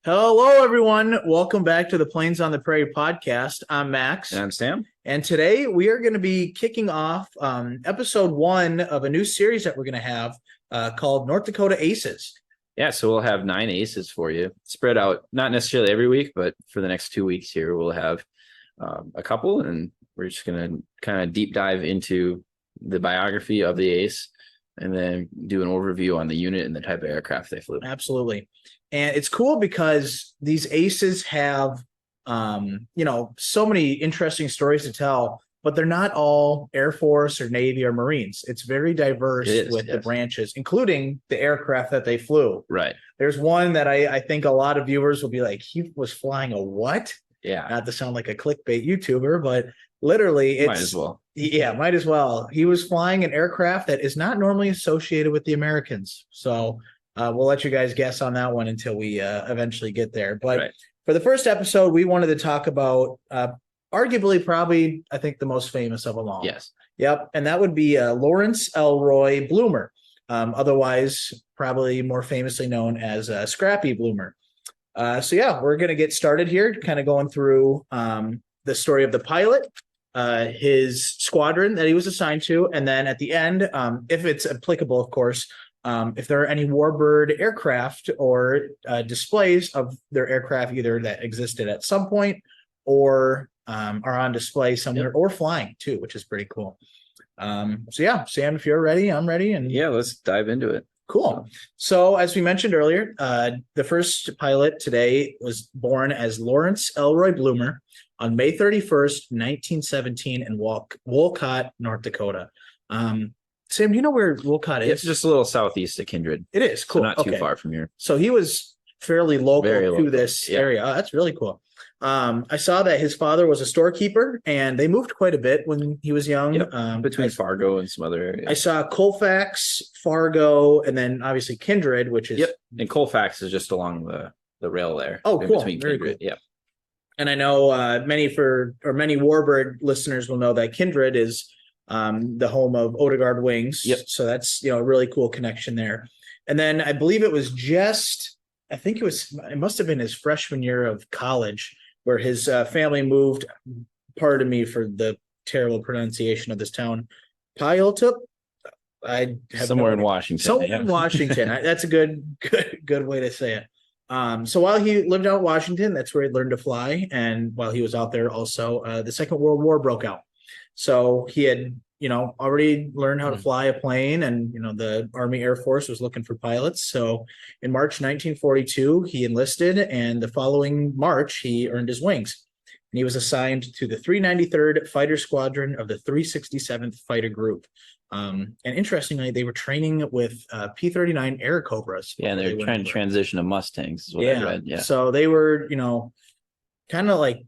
Hello, everyone. Welcome back to the Plains on the Prairie podcast. I'm Max. And I'm Sam. And today we are going to be kicking off episode 1 of a new series that we're going to have called North Dakota Aces. Yeah, so we'll have 9 aces for you, spread out, not necessarily every week, but for the next 2 weeks here, we'll have a couple, and we're just going to kind of deep dive into the biography of the ace and then do an overview on the unit and the type of aircraft they flew. Absolutely. And it's cool because these aces have, so many interesting stories to tell, but they're not all Air Force or Navy or Marines. It's very diverse with the branches, including the aircraft that they flew. Right. There's one that I think a lot of viewers will be like, he was flying a what? Yeah. Not to sound like a clickbait YouTuber, but literally it's... Might as well. Yeah, might as well. He was flying an aircraft that is not normally associated with the Americans. So we'll let you guys guess on that one until we eventually get there. But for the first episode, we wanted to talk about arguably probably, I think, the most famous of them all. Yes. Yep. And that would be Lawrence Elroy Blumer, otherwise probably more famously known as Scrappy Blumer. We're going to get started here, kind of going through the story of the pilot, his squadron that he was assigned to, and then at the end, if it's applicable, of course, if there are any Warbird aircraft or displays of their aircraft either that existed at some point or are on display somewhere or flying too, which is pretty cool. Sam, if you're ready, I'm ready. And yeah, let's dive into it. Cool. So as we mentioned earlier, the first pilot today was born as Lawrence Elroy Blumer on May 31st, 1917 in Wolcott, North Dakota. Sam, do you know where Wolcott is? It's just a little southeast of Kindred. It is. Cool. So not too far from here. So he was fairly local to this area. Yeah. Oh, that's really cool. I saw that his father was a storekeeper, and they moved quite a bit when he was young. Yep. Between Fargo and some other areas. I saw Colfax, Fargo, and then obviously Kindred, which is... Yep. And Colfax is just along the rail there. Oh, cool. Between Very Kindred. cool. Yeah. And I know many Warbird listeners will know that Kindred is the home of Odegaard Wings. Yep. So that's a really cool connection there. And then I believe it must have been his freshman year of college where his family moved. Pardon me for the terrible pronunciation of this town. Puyallup. Somewhere in Washington. Somewhere in Washington. That's a good way to say it. So while he lived out in Washington, that's where he learned to fly. And while he was out there also, the Second World War broke out. So he had, already learned how to fly a plane, and, the Army Air Force was looking for pilots. So in March 1942, he enlisted, and the following March, he earned his wings. And he was assigned to the 393rd Fighter Squadron of the 367th Fighter Group. And interestingly, they were training with P-39 Air Cobras. Yeah, and they're trying to transition to Mustangs is what I read. Yeah. So they were, kind of like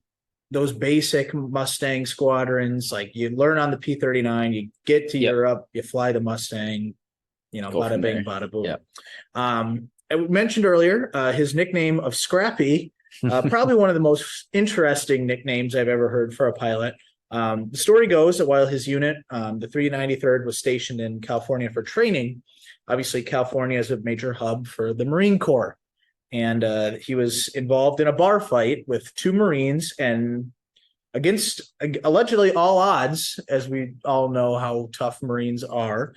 those basic Mustang squadrons. Like you learn on the P-39, you get to Europe, you fly the Mustang, bada bing, bada boom. Yeah. I mentioned earlier, his nickname of Scrappy, probably one of the most interesting nicknames I've ever heard for a pilot. The story goes that while his unit, the 393rd, was stationed in California for training, obviously California is a major hub for the Marine Corps. And he was involved in a bar fight with 2 Marines, and against allegedly all odds, as we all know how tough Marines are,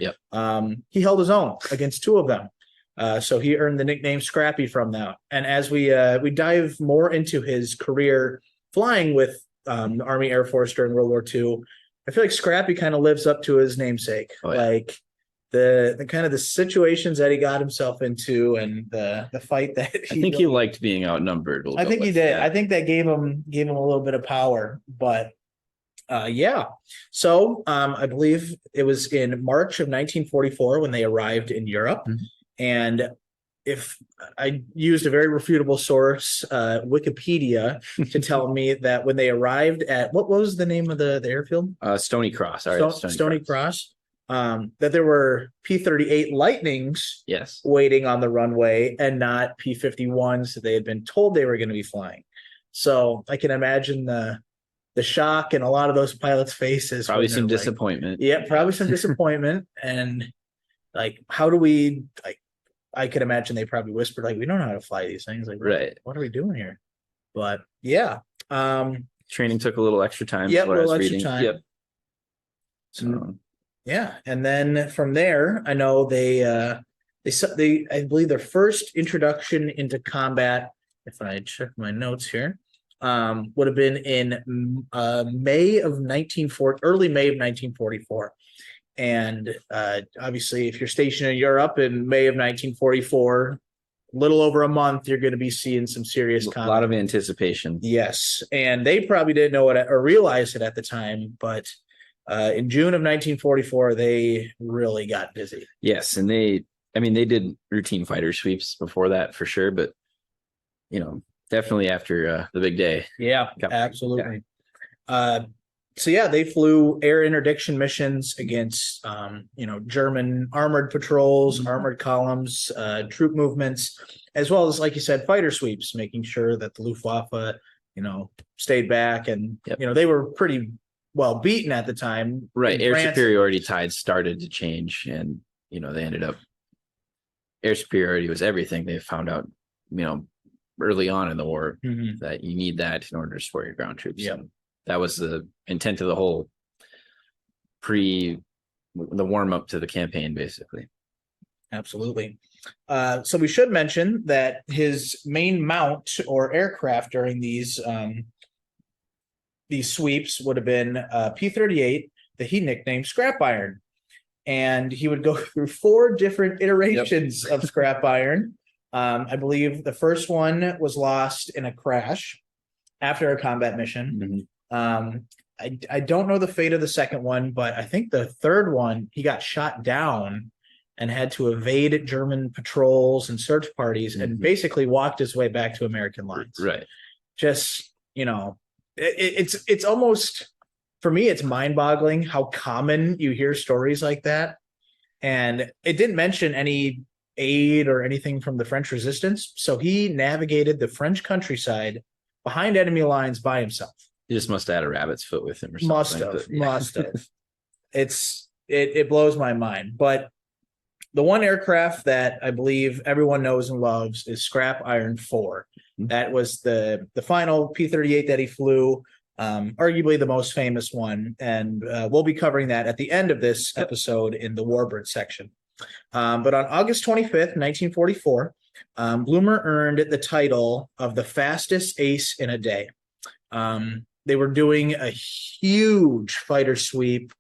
he held his own against 2 of them. So he earned the nickname Scrappy from that. And as we dive more into his career flying with the Army Air Force during World War II, I feel like Scrappy kind of lives up to his namesake. Oh, yeah. Like the kind of the situations that he got himself into, and the fight that he liked being outnumbered. I think he did. I think that gave him a little bit of power. But so I believe it was in March of 1944 when they arrived in Europe. Mm-hmm. And if I used a very refutable source, Wikipedia, to tell me that when they arrived at, what was the name of the airfield? Stony Cross. Stony Cross. That there were P-38 Lightnings waiting on the runway and not P-51s that they had been told they were going to be flying. So I can imagine the shock in a lot of those pilots' faces. Probably some disappointment. Yeah, probably some disappointment. And like, how do we I could imagine they probably whispered, like, we don't know how to fly these things. Like, Right. what are we doing here? But yeah. Training took a little extra time. Yep, What a I was little extra reading. time. Yep. So yeah, and then from there, I know they I believe their first introduction into combat, if I check my notes here, would have been in May of 1940, early May of 1944. And obviously, if you're stationed in Europe in May of 1944, little over a month, you're going to be seeing some serious A combat. lot of anticipation. Yes, and they probably didn't know it or realize it at the time, but in June of 1944, they really got busy. Yes, and they did routine fighter sweeps before that for sure, but definitely after the big day. Yeah, absolutely. So yeah, they flew air interdiction missions against German armored patrols, armored columns, troop movements, as well as, like you said, fighter sweeps, making sure that the Luftwaffe stayed back, and they were pretty well beaten at the time. Right, air superiority tides started to change, and they ended up, air superiority was everything. They found out early on in the war that you need that in order to support your ground troops. Yeah. That was the intent of the whole the warm up to the campaign, basically. Absolutely. So we should mention that his main mount or aircraft during these sweeps would have been P-38 that he nicknamed Scrap Iron. And he would go through 4 different iterations of Scrap Iron. I believe the first one was lost in a crash after a combat mission. I don't know the fate of the second one, but I think the third one, he got shot down and had to evade German patrols and search parties and basically walked his way back to American lines. Right. Just, it's almost, for me, it's mind-boggling how common you hear stories like that. And it didn't mention any aid or anything from the French resistance. So he navigated the French countryside behind enemy lines by himself. He just must have had a rabbit's foot with him or something. Must have. It blows my mind. But the one aircraft that I believe everyone knows and loves is Scrap Iron 4. That was the final P-38 that he flew, arguably the most famous one. And we'll be covering that at the end of this episode in the Warbird section. But on August 25th, 1944, Blumer earned the title of the fastest ace in a day. They were doing a huge fighter sweep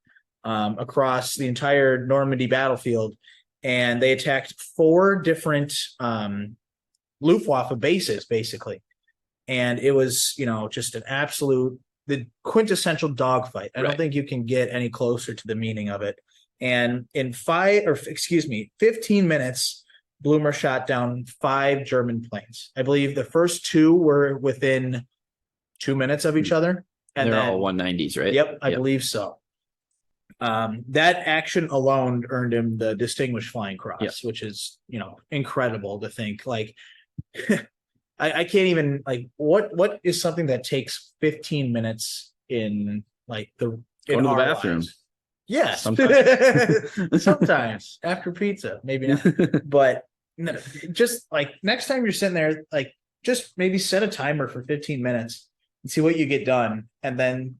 across the entire Normandy battlefield, and they attacked 4 different Luftwaffe bases, basically. And it was, just an absolute, the quintessential dogfight. I don't think you can get any closer to the meaning of it. And in 15 minutes, Blumer shot down 5 German planes. I believe the first 2 were within 2 minutes of each other. And they're all 190s, right? Yep, I believe so. That action alone earned him the Distinguished Flying Cross, which is, incredible to think. Like, I can't even, what is something that takes 15 minutes in, like, going to the bathroom? Lives? Yes, sometimes after pizza, maybe not. But no, just like next time you're sitting there, like, just maybe set a timer for 15 minutes and see what you get done, and then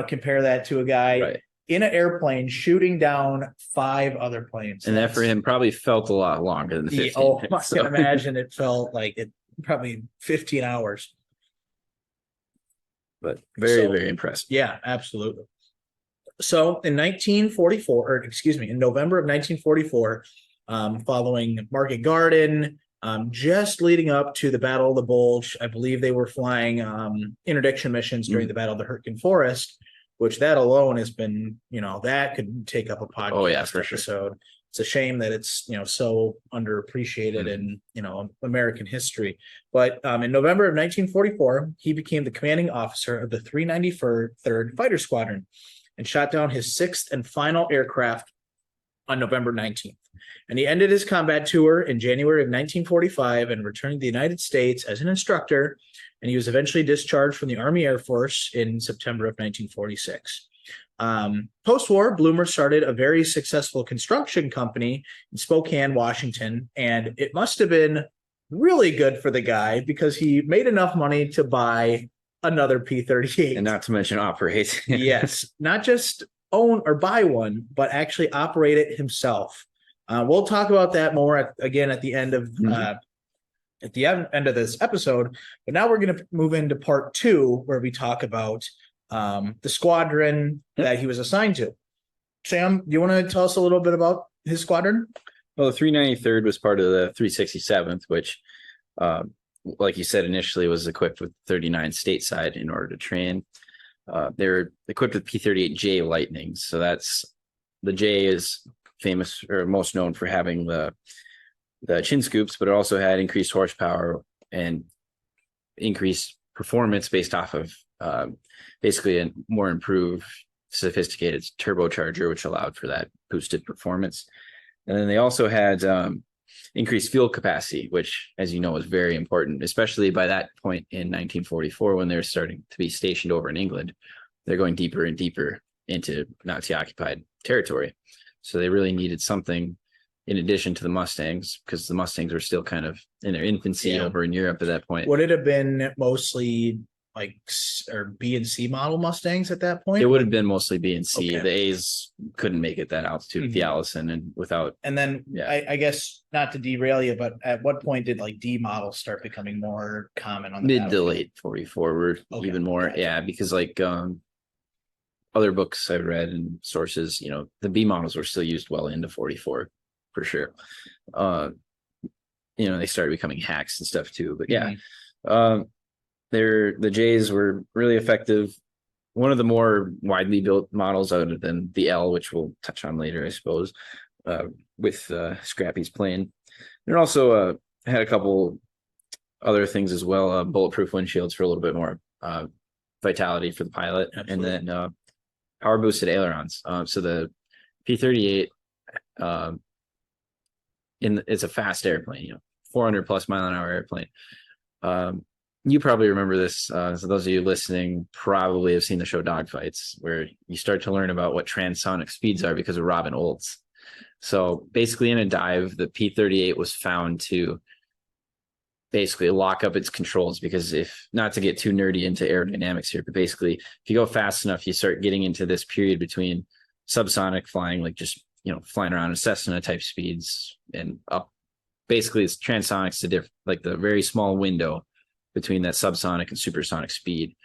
compare that to a guy in an airplane shooting down 5 other planes. And that for him probably felt a lot longer than 15 minutes. I can imagine it felt like it probably 15 hours. But very impressive. Yeah, absolutely. So in November of 1944, following Market Garden, just leading up to the Battle of the Bulge, I believe they were flying interdiction missions during the Battle of the Hurtgen Forest, which that alone has been, that could take up a podcast episode. Sure. It's a shame that it's, so underappreciated in, American history. But in November of 1944, he became the commanding officer of the 393rd Fighter Squadron and shot down his 6th and final aircraft on November 19th. And he ended his combat tour in January of 1945 and returned to the United States as an instructor. And he was eventually discharged from the Army Air Force in September of 1946. Post-war, Blumer started a very successful construction company in Spokane, Washington, and it must have been really good for the guy because he made enough money to buy another P-38. And not to mention operate. Yes, not just own or buy one, but actually operate it himself. We'll talk about that more again at the end of end of this episode. But now we're going to move into part 2, where we talk about the squadron that he was assigned to. Sam, do you want to tell us a little bit about his squadron? Well, the 393rd was part of the 367th, which, like you said, initially was equipped with 39 stateside in order to train. They're equipped with P-38J Lightnings. So that's the J is famous or most known for having the chin scoops, but it also had increased horsepower and increased performance based off of basically a more improved, sophisticated turbocharger, which allowed for that boosted performance. And then they also had increased fuel capacity, which, as you know, was very important, especially by that point in 1944 when they're starting to be stationed over in England. They're going deeper and deeper into Nazi-occupied territory. So they really needed something in addition to the Mustangs, because the Mustangs were still kind of in their infancy over in Europe at that point. Would it have been mostly like or B and C model Mustangs at that point? It would have been mostly B and C. Okay. The A's couldn't make it that altitude with the Allison and without. And then I guess not to derail you, but at what point did like D models start becoming more common on the mid to late 44 were even more? Yeah, because like other books I've read and sources, the B models were still used well into 44 for sure. They started becoming hacks and stuff too, but yeah. The J's were really effective. One of the more widely built models other than the L, which we'll touch on later, I suppose, with Scrappy's plane. It also had a couple other things as well, bulletproof windshields for a little bit more vitality for the pilot. Absolutely. And then power boosted ailerons. So the P-38 it's a fast airplane, 400 plus mile an hour airplane. You probably remember this. So those of you listening probably have seen the show Dogfights, where you start to learn about what transonic speeds are because of Robin Olds. So basically in a dive, the P-38 was found to basically lock up its controls, because if not to get too nerdy into aerodynamics here, but basically if you go fast enough, you start getting into this period between subsonic flying, like just, flying around in Cessna type speeds and up. Basically it's transonics to like the very small window between that subsonic and supersonic speed.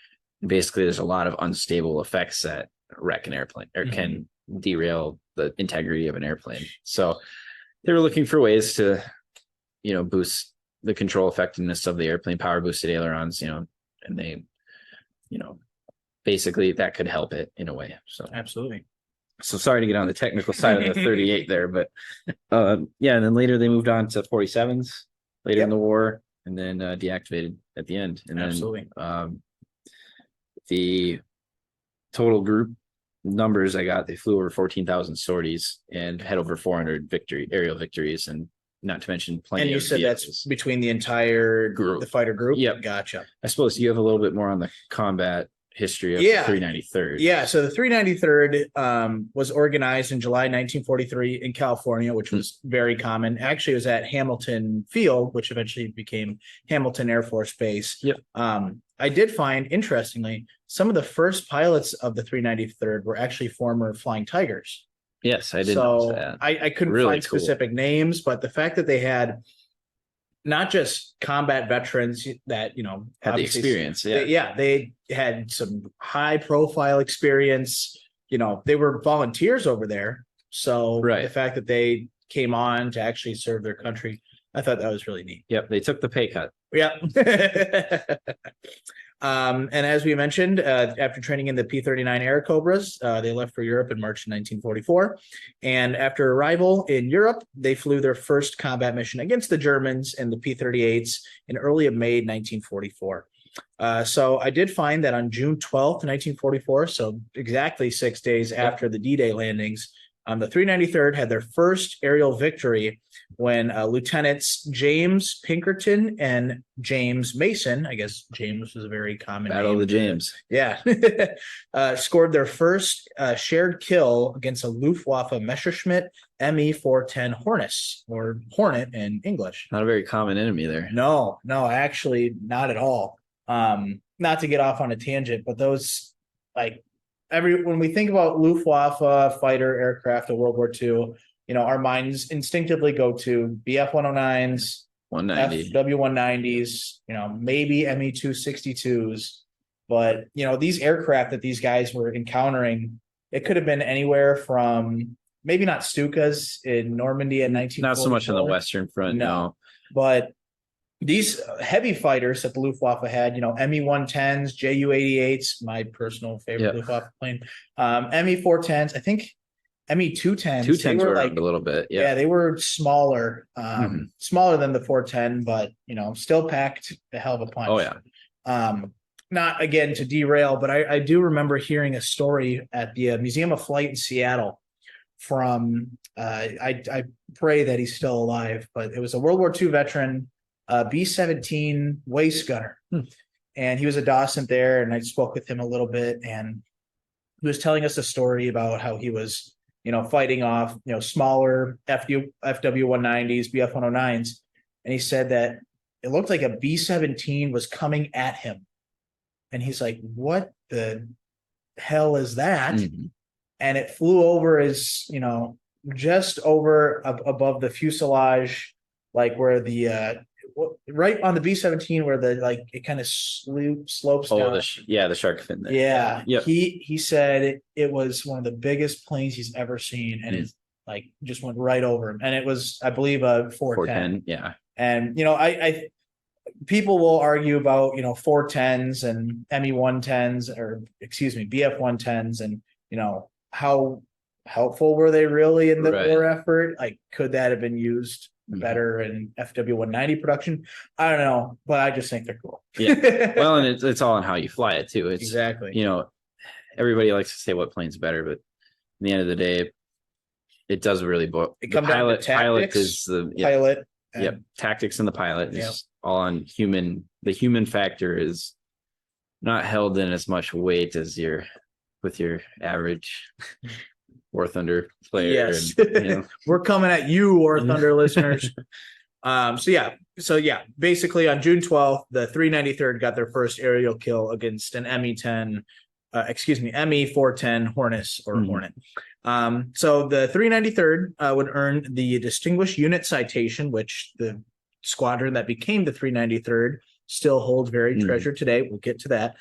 And basically there's a lot of unstable effects that wreck an airplane or can derail the integrity of an airplane. So they were looking for ways to, boost the control effectiveness of the airplane, power boosted ailerons, and they, basically that could help it in a way. So absolutely. So sorry to get on the technical side of the 38 there, but and then later they moved on to 47s later in the war, and then deactivated at the end. And absolutely. Then the total group numbers I got, they flew over 14,000 sorties and had over 400 aerial victories, and not to mention plenty. And you said vehicles. That's between the entire group, the fighter group. Yep, gotcha. I suppose you have a little bit more on the combat history of the 393rd. Yeah, so the 393rd was organized in July 1943 in California, which was very common. Actually, it was at Hamilton Field, which eventually became Hamilton Air Force Base. Yep. I did find, interestingly, some of the first pilots of the 393rd were actually former Flying Tigers. Yes, I did. So that. I couldn't find specific names, but the fact that they had not just combat veterans that, had the experience. They had some high profile experience. They were volunteers over there. So the fact that they came on to actually serve their country, I thought that was really neat. Yep. They took the pay cut. Yeah. And as we mentioned, after training in the P-39 Air Cobras, they left for Europe in March 1944. And after arrival in Europe, they flew their first combat mission against the Germans in the P-38s in early of May 1944. So I did find that on June 12th, 1944, so exactly 6 days after the D-Day landings, The 393rd had their first aerial victory when Lieutenants James Pinkerton and James Mason, I guess James was a very common Battle name. of the James. Yeah. Scored their first shared kill against a Luftwaffe Messerschmitt Me-410 Hornet in English. Not a very common enemy there. No, actually not at all. Not to get off on a tangent, but those when we think about Luftwaffe fighter aircraft of World War II, our minds instinctively go to BF-109s, 190. FW-190s, maybe Me-262s. But, these aircraft that these guys were encountering, it could have been anywhere from maybe not Stukas in Normandy in 1944. Not so much on the Western Front, no. But these heavy fighters that the Luftwaffe had, Me-110s, Ju-88s, my personal favorite Luftwaffe plane, Me-410s, I think Me-210s. 210s were a little bit, yeah, they were smaller, smaller than the 410, but still packed a hell of a punch. Oh yeah. Not again to derail, but I do remember hearing a story at the Museum of Flight in Seattle from I pray that he's still alive, but it was a World War II veteran. B-17 waist gunner. And he was a docent there, and I spoke with him a little bit, and he was telling us a story about how he was, fighting off, smaller FW-190s, BF-109s, and he said that it looked like a B-17 was coming at him. And he's like, what the hell is that? And it flew over his, just over above the fuselage, like where the right on the B-17 where the it kind of slopes down. The shark fin there. Yeah. Yep. He said it was one of the biggest planes he's ever seen, and it just went right over him. And it was, I believe, a 410. Yeah. And I people will argue about 410s and Me-110s, or excuse me, BF-110s, and how helpful were they really in the war effort? Like, could that have been used better in FW-190 production? I don't know, but I just think they're cool. Yeah. Well, and it's all on how you fly it too. It's exactly. Everybody likes to say what plane's better, but at the end of the day, it does really boil. It comes down to tactics, pilot is the pilot. Tactics and the pilot is all on human. The human factor is not held in as much weight as with your average War Thunder player. Yes. And, we're coming at you, War Thunder listeners. So basically on June 12th, the 393rd got their first aerial kill against an Me-410 Hornet. So the 393rd would earn the Distinguished Unit Citation, which the squadron that became the 393rd still holds very treasured today. We'll get to that.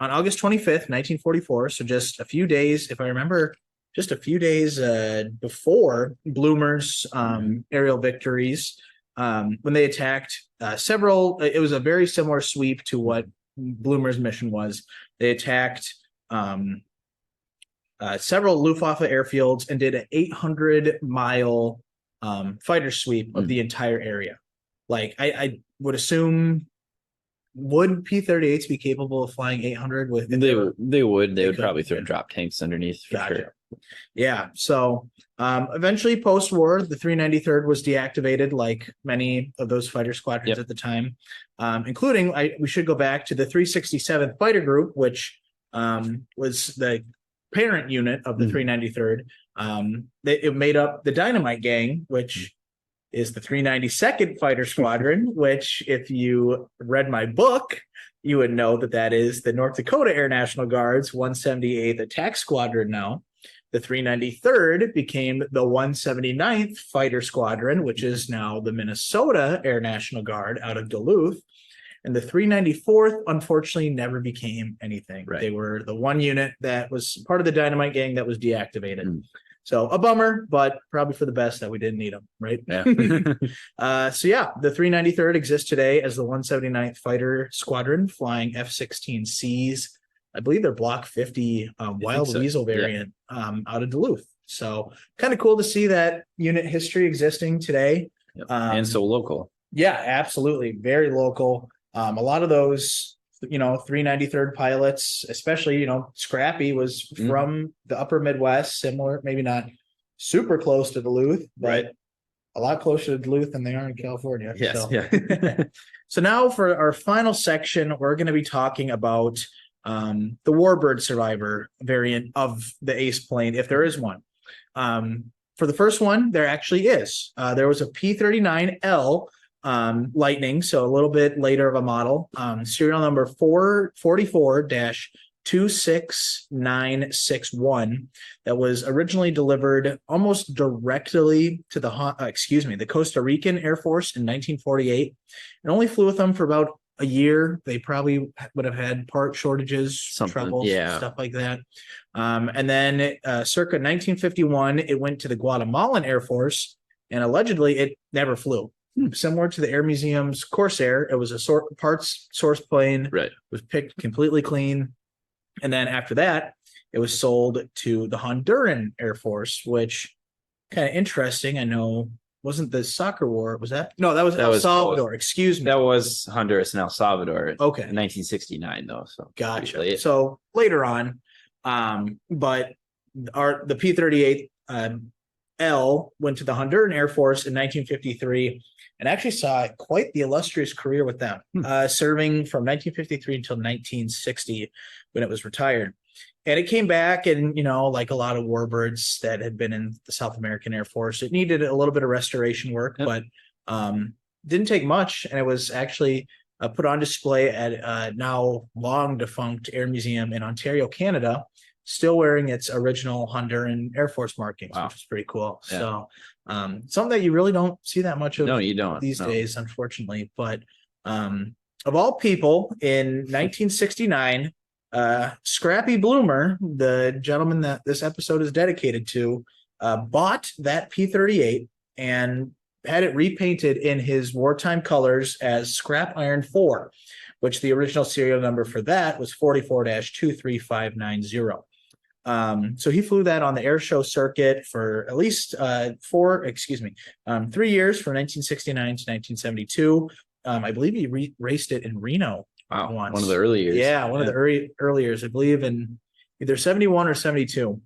On August 25th, 1944, so just a few days, if I remember, just a few days before Blumer's aerial victories, when they attacked several, it was a very similar sweep to what Blumer's mission was. They attacked several Luftwaffe airfields and did an 800-mile fighter sweep of the entire area. Like, I would assume, would P-38s be capable of flying 800 with? They would probably throw drop tanks underneath for sure. Yeah. So eventually, post-war, the 393rd was deactivated, like many of those fighter squadrons at the time, including we should go back to the 367th Fighter Group, which was the parent unit of the 393rd. It made up the Dynamite Gang, which is the 392nd Fighter Squadron, which, if you read my book, you would know that is the North Dakota Air National Guard's 178th Attack Squadron now. The 393rd became the 179th Fighter Squadron, which is now the Minnesota Air National Guard out of Duluth. And the 394th, unfortunately, never became anything. They were the one unit that was part of the Dynamite Gang that was deactivated. So a bummer, but probably for the best that we didn't need them, right? Yeah. The 393rd exists today as the 179th Fighter Squadron, flying F-16Cs. I believe they're Block 50 Wild Weasel variant out of Duluth. So kind of cool to see that unit history existing today. And so local. Yeah, absolutely. Very local. A lot of those 393rd pilots, especially, Scrappy was from the upper Midwest, similar, maybe not super close to Duluth, but a lot closer to Duluth than they are in California. Yes. So. Yeah. So now for our final section, we're going to be talking about the Warbird survivor variant of the Ace plane, if there is one. For the first one, there actually is. There was a P-39L Lightning, so a little bit later of a model, serial number 444-26961, that was originally delivered almost directly to the Costa Rican Air Force in 1948, and only flew with them for about a year. They probably would have had part shortages, troubles, stuff like that. And then circa 1951, it went to the Guatemalan Air Force, and allegedly it never flew. Similar to the Air Museum's Corsair, it was a parts source plane. Right. It was picked completely clean. And then after that, it was sold to the Honduran Air Force, which kind of interesting. I know wasn't the soccer war. Was that? No, that was El Salvador. Excuse me. That was Honduras and El Salvador. Okay. In 1969, though. So gotcha. So later on, but the P-38 L went to the Honduran Air Force in 1953 and actually saw quite the illustrious career with them, serving from 1953 until 1960 when it was retired. And it came back, and like a lot of Warbirds that had been in the South American Air Force, it needed a little bit of restoration work, but didn't take much. And it was actually put on display at now long defunct Air Museum in Ontario, Canada, still wearing its original Honduran Air Force markings, which is pretty cool. Yeah. So something that you really don't see that much of these days, unfortunately. But of all people, in 1969, Scrappy Blumer, the gentleman that this episode is dedicated to, bought that P-38 and had it repainted in his wartime colors as Scrap Iron 4, which the original serial number for that was 44-23590. So he flew that on the air show circuit for at least 3 years, from 1969 to 1972. I believe he raced it in Reno. Wow, once. One of the early years. Yeah, one of the early years, I believe in either 71 or 72.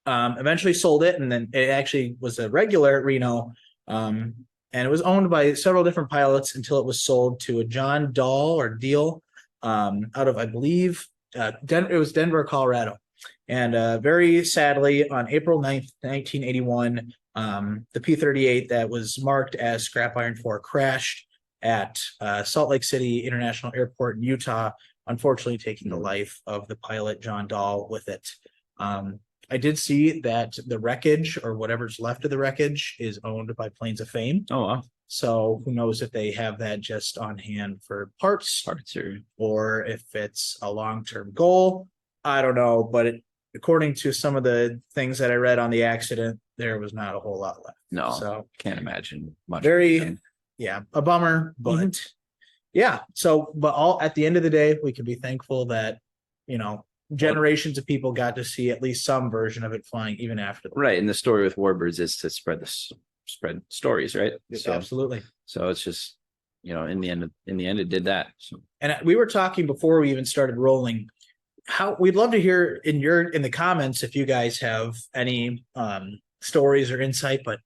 Eventually sold it, and then it actually was a regular at Reno, and it was owned by several different pilots until it was sold to a John Deal out of, I believe, it was Denver, Colorado. And very sadly, on April 9th, 1981, the P-38 that was marked as Scrap Iron 4 crashed at Salt Lake City International Airport in Utah, unfortunately taking the life of the pilot, John Dahl, with it. I did see that the wreckage, or whatever's left of the wreckage, is owned by Planes of Fame. Oh, wow. So who knows if they have that just on hand for parts or if it's a long-term goal. I don't know, but according to some of the things that I read on the accident, there was not a whole lot left. No, so can't imagine much. A bummer, but at the end of the day, we can be thankful that, generations of people got to see at least some version of it flying even after. Right. And the story with Warbirds is to spread stories, right? So, absolutely. So it's just, in the end, it did that. So. And we were talking before we even started rolling, how we'd love to hear in the comments if you guys have any stories or insight, but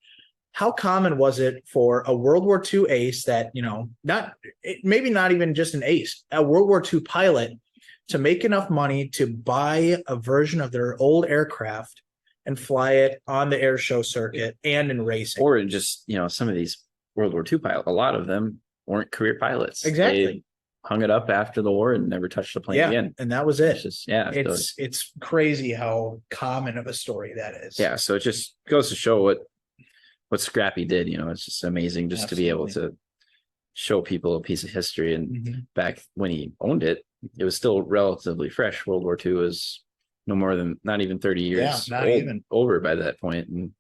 how common was it for a World War II ace that, maybe not even just an ace, a World War II pilot, to make enough money to buy a version of their old aircraft and fly it on the air show circuit and in racing? Or just, some of these World War II pilots, a lot of them weren't career pilots. Exactly. They hung it up after the war and never touched the plane again. And that was it. It's crazy how common of a story that is. Yeah. So it just goes to show what Scrappy did. It's just amazing just to be able to show people a piece of history. And back when he owned it, it was still relatively fresh. World War II was not even 30 years over by that point. And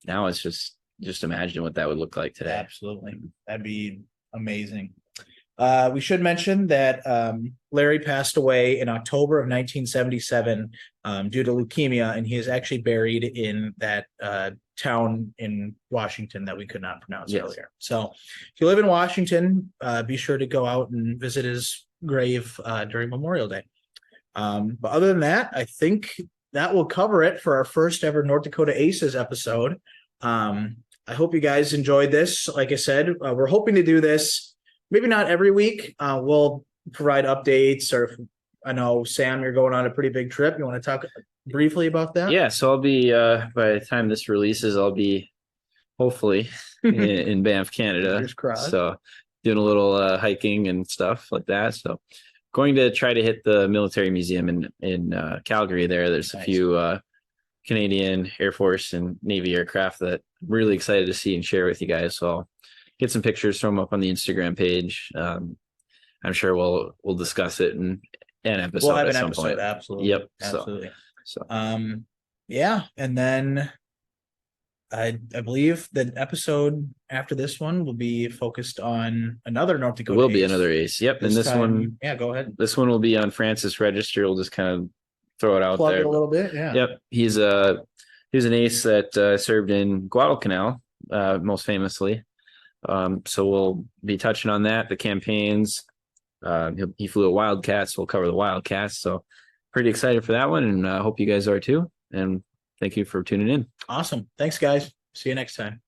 now it's just imagine what that would look like today. Absolutely. That'd be amazing. We should mention that Larry passed away in October of 1977 due to leukemia, and he is actually buried in that town in Washington that we could not pronounce earlier. So if you live in Washington, be sure to go out and visit his grave during Memorial Day. But other than that, I think that will cover it for our first ever North Dakota Aces episode. I hope you guys enjoyed this. Like I said, we're hoping to do this maybe not every week. We'll provide updates, or I know, Sam, you're going on a pretty big trip. You want to talk briefly about that? Yeah, so I'll be by the time this releases, I'll be hopefully in Banff, Canada. Fingers crossed. So doing a little hiking and stuff like that. So going to try to hit the military museum in Calgary there. There's Nice. a few Canadian Air Force and Navy aircraft that I'm really excited to see and share with you guys. So I'll get some pictures from up on the Instagram page. I'm sure we'll discuss it in an episode We'll have at an some episode. point. Absolutely. Yep. Absolutely. So Yeah, and then I believe the episode after this one will be focused on another North it Dakota. will be Ace. another ace. Yep. And this time- one, yeah, go ahead. this one will be on Francis Register. We'll just kind of throw it out Plug there. it a little bit. Yeah. Yep. He's an ace that served in Guadalcanal, most famously. So we'll be touching on that, the campaigns. He flew a Wildcat, so we'll cover the Wildcats. So pretty excited for that one, and hope you guys are too. And thank you for tuning in. Awesome. Thanks, guys. See you next time.